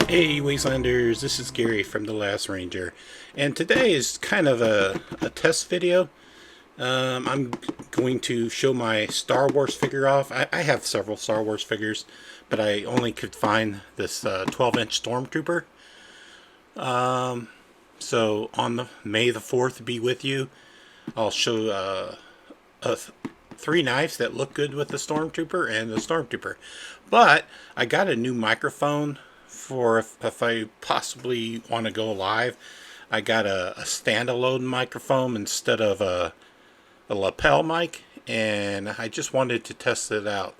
Hey Wastelanders, this is Gary from The Last Ranger, and today is kind of a test video. I'm going to show my Star Wars figure off. I have several Star Wars figures, but I only could find this 12-inch Stormtrooper. So on the May the 4th be with you, I'll show three knives that look good with the Stormtrooper and the Stormtrooper. But I got a new microphone for if I possibly want to go live. I got a standalone microphone instead of a lapel mic, and I just wanted to test it out.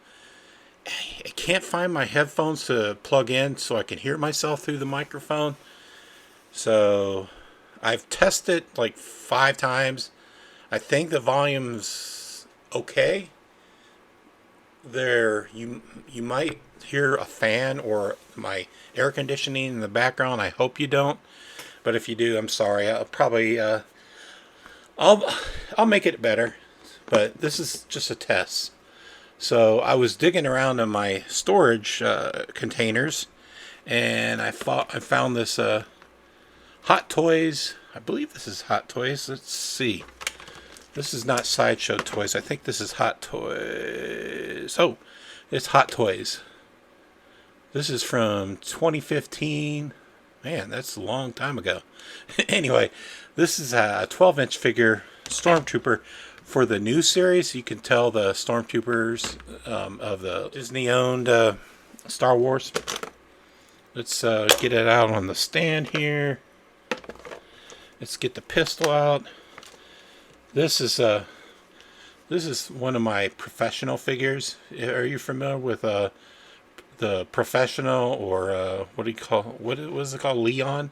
I can't find my headphones to plug in so I can hear myself through the microphone. So I've tested like 5 times. I think the volume's okay. You might hear a fan or my air conditioning in the background. I hope you don't, but if you do, I'm sorry. I'll probably I'll make it better, but this is just a test. So I was digging around in my storage containers, and I found this Hot Toys. I believe this is Hot Toys. Let's see. This is not Sideshow Toys. I think this is Hot Toys. Oh, it's Hot Toys. This is from 2015. Man, that's a long time ago. Anyway, this is a 12-inch figure Stormtrooper for the new series. You can tell the Stormtroopers of the Disney-owned Star Wars. Let's get it out on the stand here. Let's get the pistol out. This is one of my professional figures. Are you familiar with the professional, or what was it called, Leon?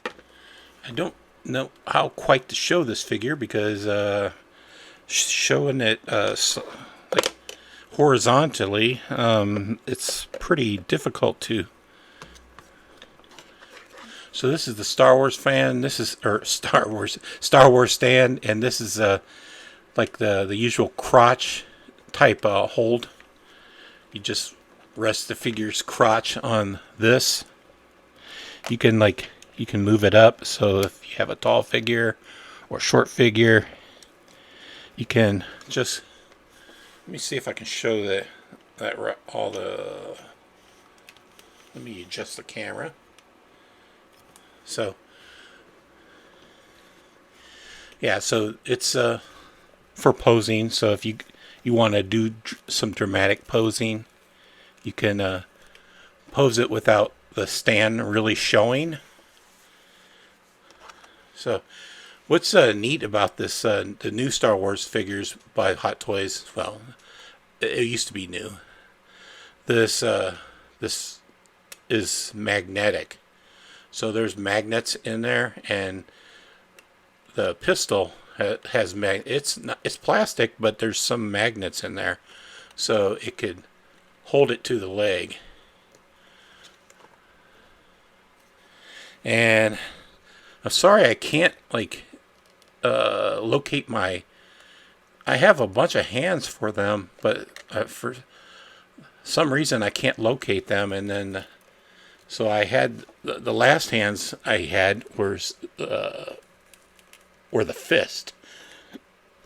I don't know how quite to show this figure because showing it like horizontally, it's pretty difficult to. So this is the Star Wars fan. This is Star Wars stand, and this is like the usual crotch type hold. You just rest the figure's crotch on this. You can move it up, so if you have a tall figure or short figure, you can just. Let me see if I can show that all the. Let me adjust the camera. So yeah, so it's for posing. So if you want to do some dramatic posing, you can pose it without the stand really showing. So what's neat about this, the new Star Wars figures by Hot Toys, well, it used to be new. This is magnetic. So there's magnets in there, and the pistol has it's plastic, but there's some magnets in there, so it could hold it to the leg. And I'm sorry I can't locate my. I have a bunch of hands for them, but for some reason I can't locate them, and then. So I had the last hands I had were the fist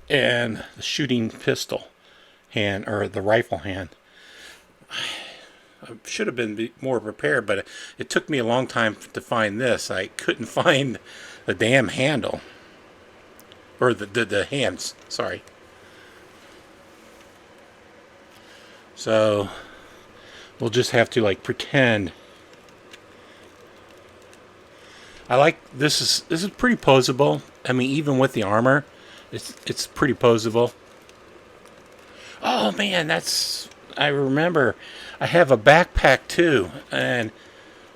and the shooting pistol hand, or the rifle hand. I should have been more prepared, but it took me a long time to find this. I couldn't find the damn handle, or the hands. Sorry. So we'll just have to pretend. I like this is pretty posable. I mean, even with the armor, it's pretty posable. Oh man, I remember I have a backpack too, and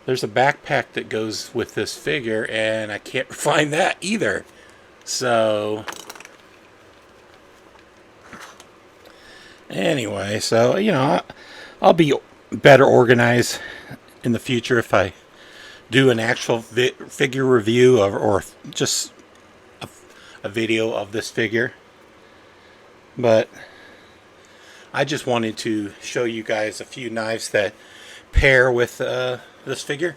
there's a backpack that goes with this figure, and I can't find that either. So anyway, so I'll be better organized in the future if I do an actual figure review or just a video of this figure. But I just wanted to show you guys a few knives that pair with this figure.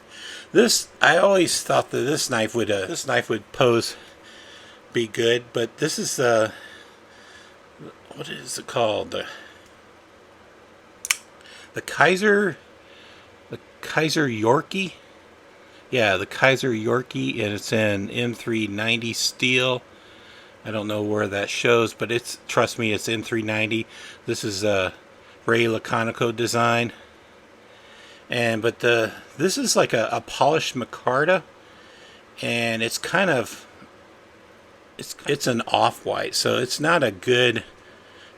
This, I always thought that this knife would pose be good, but this is what is it called? The Kaiser Yorkie. Yeah, the Kaiser Yorkie, and it's in M390 steel. I don't know where that shows, but it's, trust me, it's M390. This is a Ray Laconico design. But this is like a polished micarta, and it's kind of, it's an off-white, so it's not a good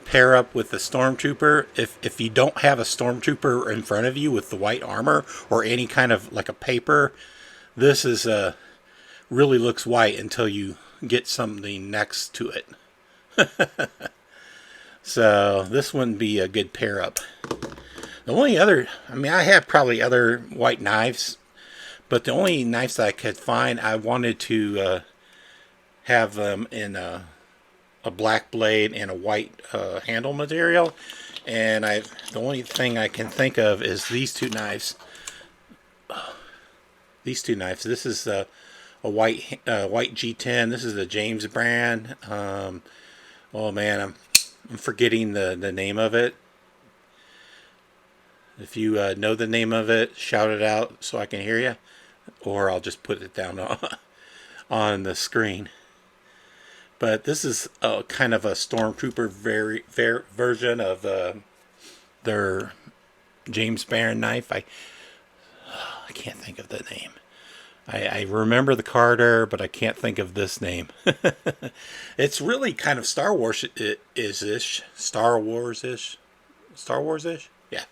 pair up with the Stormtrooper. If you don't have a Stormtrooper in front of you with the white armor or any kind of like a paper, this is really looks white until you get something next to it. So this wouldn't be a good pair up. The only other, I mean, I have probably other white knives, but the only knives that I could find, I wanted to have them in a black blade and a white handle material. And the only thing I can think of is these two knives. These two knives. This is a white G10. This is the James brand. Oh man, I'm forgetting the name of it. If you know the name of it, shout it out so I can hear you, or I'll just put it down on the screen. But this is kind of a Stormtrooper version of their James Barron knife. I can't think of the name. I remember the Carter, but I can't think of this name. It's really kind of Star Wars-ish. Star Wars-ish? Yeah.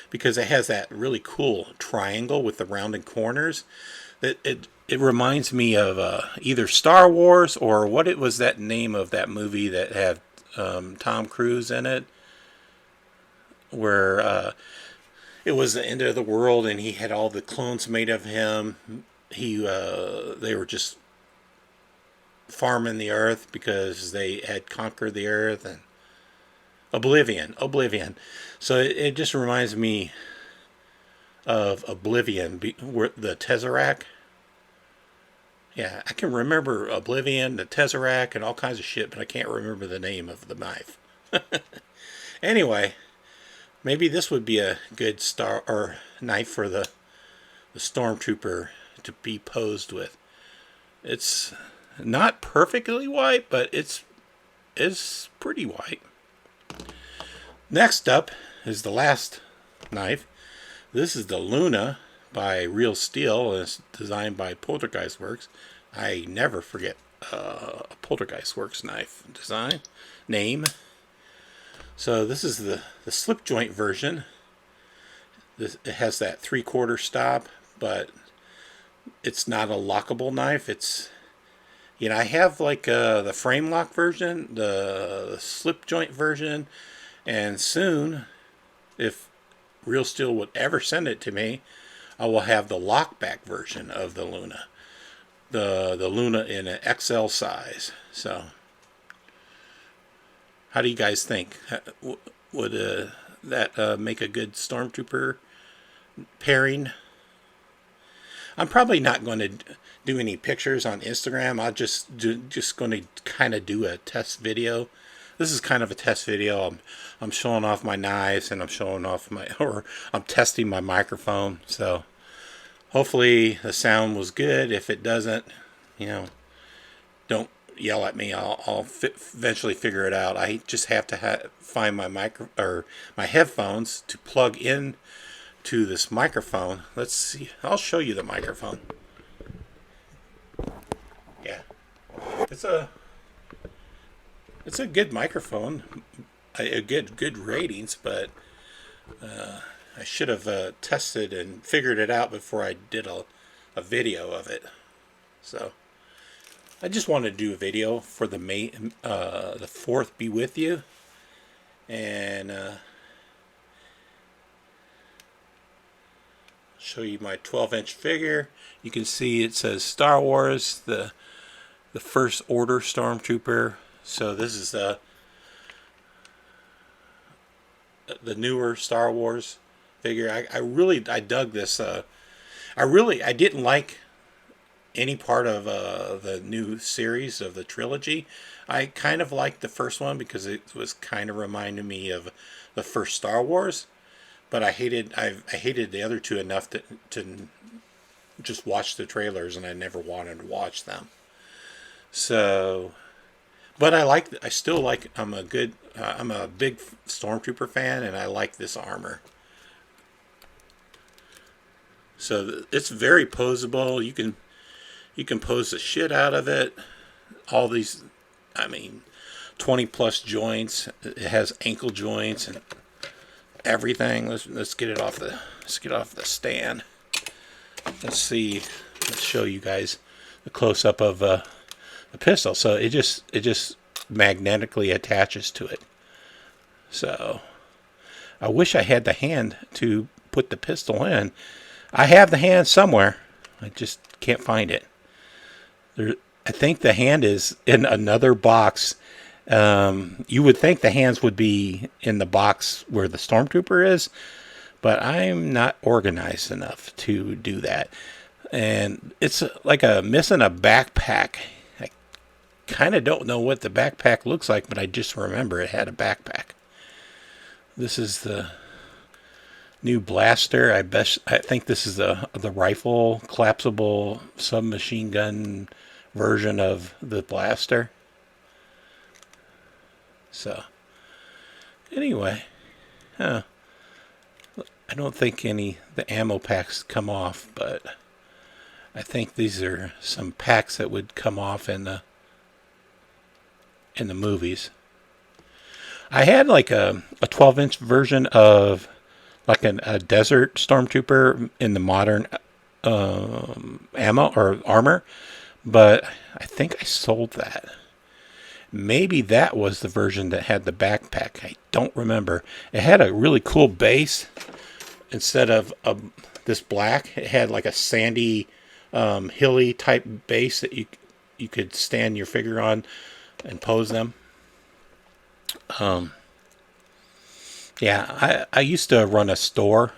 Because it has that really cool triangle with the rounded corners. It reminds me of either Star Wars or what it was, that name of that movie that had Tom Cruise in it, where it was the end of the world and he had all the clones made of him. They were just farming the earth because they had conquered the earth. And Oblivion. So it just reminds me of Oblivion, where the Tesseract. Yeah, I can remember Oblivion, the Tesseract, and all kinds of shit, but I can't remember the name of the knife. Anyway, maybe this would be a good knife for the Stormtrooper to be posed with. It's not perfectly white, but it's pretty white. Next up is the last knife. This is the Luna by Real Steel, and it's designed by Poltergeist Works. I never forget a Poltergeist Works knife design name. So this is the slip joint version. It has that 3/4 stop, but it's not a lockable knife. It's, I have like the frame lock version, the slip joint version, and soon, if Real Steel would ever send it to me, I will have the lockback version of the Luna. The Luna in an XL size. So, how do you guys think? Would that make a good Stormtrooper pairing? I'm probably not going to do any pictures on Instagram. I'll just going to kind of do a test video. This is kind of a test video. I'm showing off my knives, and I'm testing my microphone. So hopefully the sound was good. If it doesn't, don't yell at me. I'll eventually figure it out. I just have to find my my headphones to plug in to this microphone. Let's see. I'll show you the microphone. Yeah, it's a good microphone. I get good ratings, but I should have tested and figured it out before I did a video of it. So I just wanted to do a video for the 4th be with you, and show you my 12-inch figure. You can see it says Star Wars, the First Order Stormtrooper. So this is the newer Star Wars figure. I dug this I didn't like any part of the new series of the trilogy. I kind of liked the first one because it was kind of reminding me of the first Star Wars, but I hated the other two enough to just watch the trailers, and I never wanted to watch them. So, but I still like, I'm a big Stormtrooper fan, and I like this armor. So it's very posable. You can pose the shit out of it. All these, 20 plus joints. It has ankle joints and everything. Let's get it off the stand. Let's show you guys the close up of the pistol. So it just magnetically attaches to it. So I wish I had the hand to put the pistol in. I have the hand somewhere. I just can't find it. I think the hand is in another box. You would think the hands would be in the box where the Stormtrooper is, but I'm not organized enough to do that. And it's like missing a backpack. I kind of don't know what the backpack looks like, but I just remember it had a backpack. This is the new blaster. I think this is the rifle collapsible submachine gun version of the blaster. So anyway, I don't think the ammo packs come off, but I think these are some packs that would come off in the movies. I had like a 12-inch version of like a desert Stormtrooper in the modern ammo or armor, but I think I sold that. Maybe that was the version that had the backpack. I don't remember. It had a really cool base. Instead of this black, it had like a sandy, hilly type base that you could stand your figure on and pose them. Yeah, I used to run a store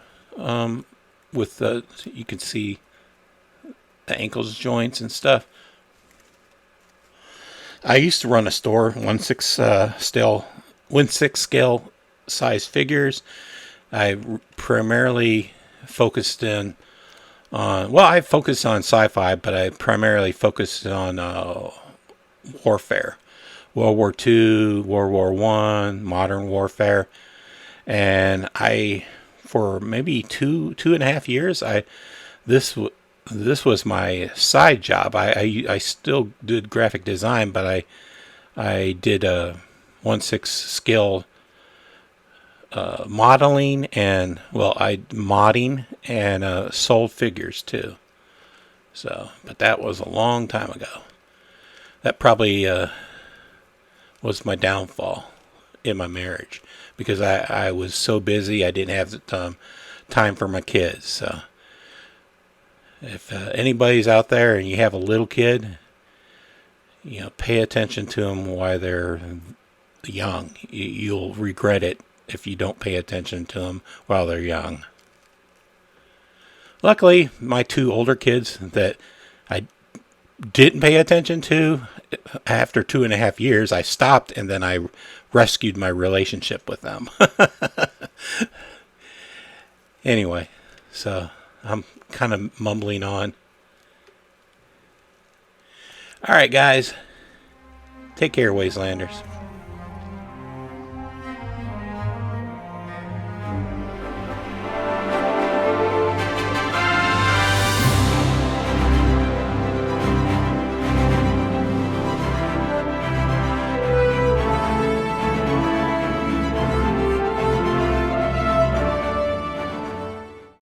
with you could see the ankles joints and stuff. I used to run a store, 1/6 scale size figures. I primarily focused I focused on sci-fi, but I primarily focused on warfare. World War II, World War I, modern warfare. And for maybe two and a half years, this was my side job. I still did graphic design, but I did a 1/6 scale modeling and modding and sold figures too. So, but that was a long time ago. That probably was my downfall in my marriage, because I was so busy I didn't have the time for my kids. So if anybody's out there and you have a little kid, pay attention to them while they're young. You'll regret it if you don't pay attention to them while they're young. Luckily, my two older kids that I didn't pay attention to, after 2.5 years, I stopped, and then I rescued my relationship with them. Anyway, so I'm kind of mumbling on. All right, guys. Take care, Wastelanders.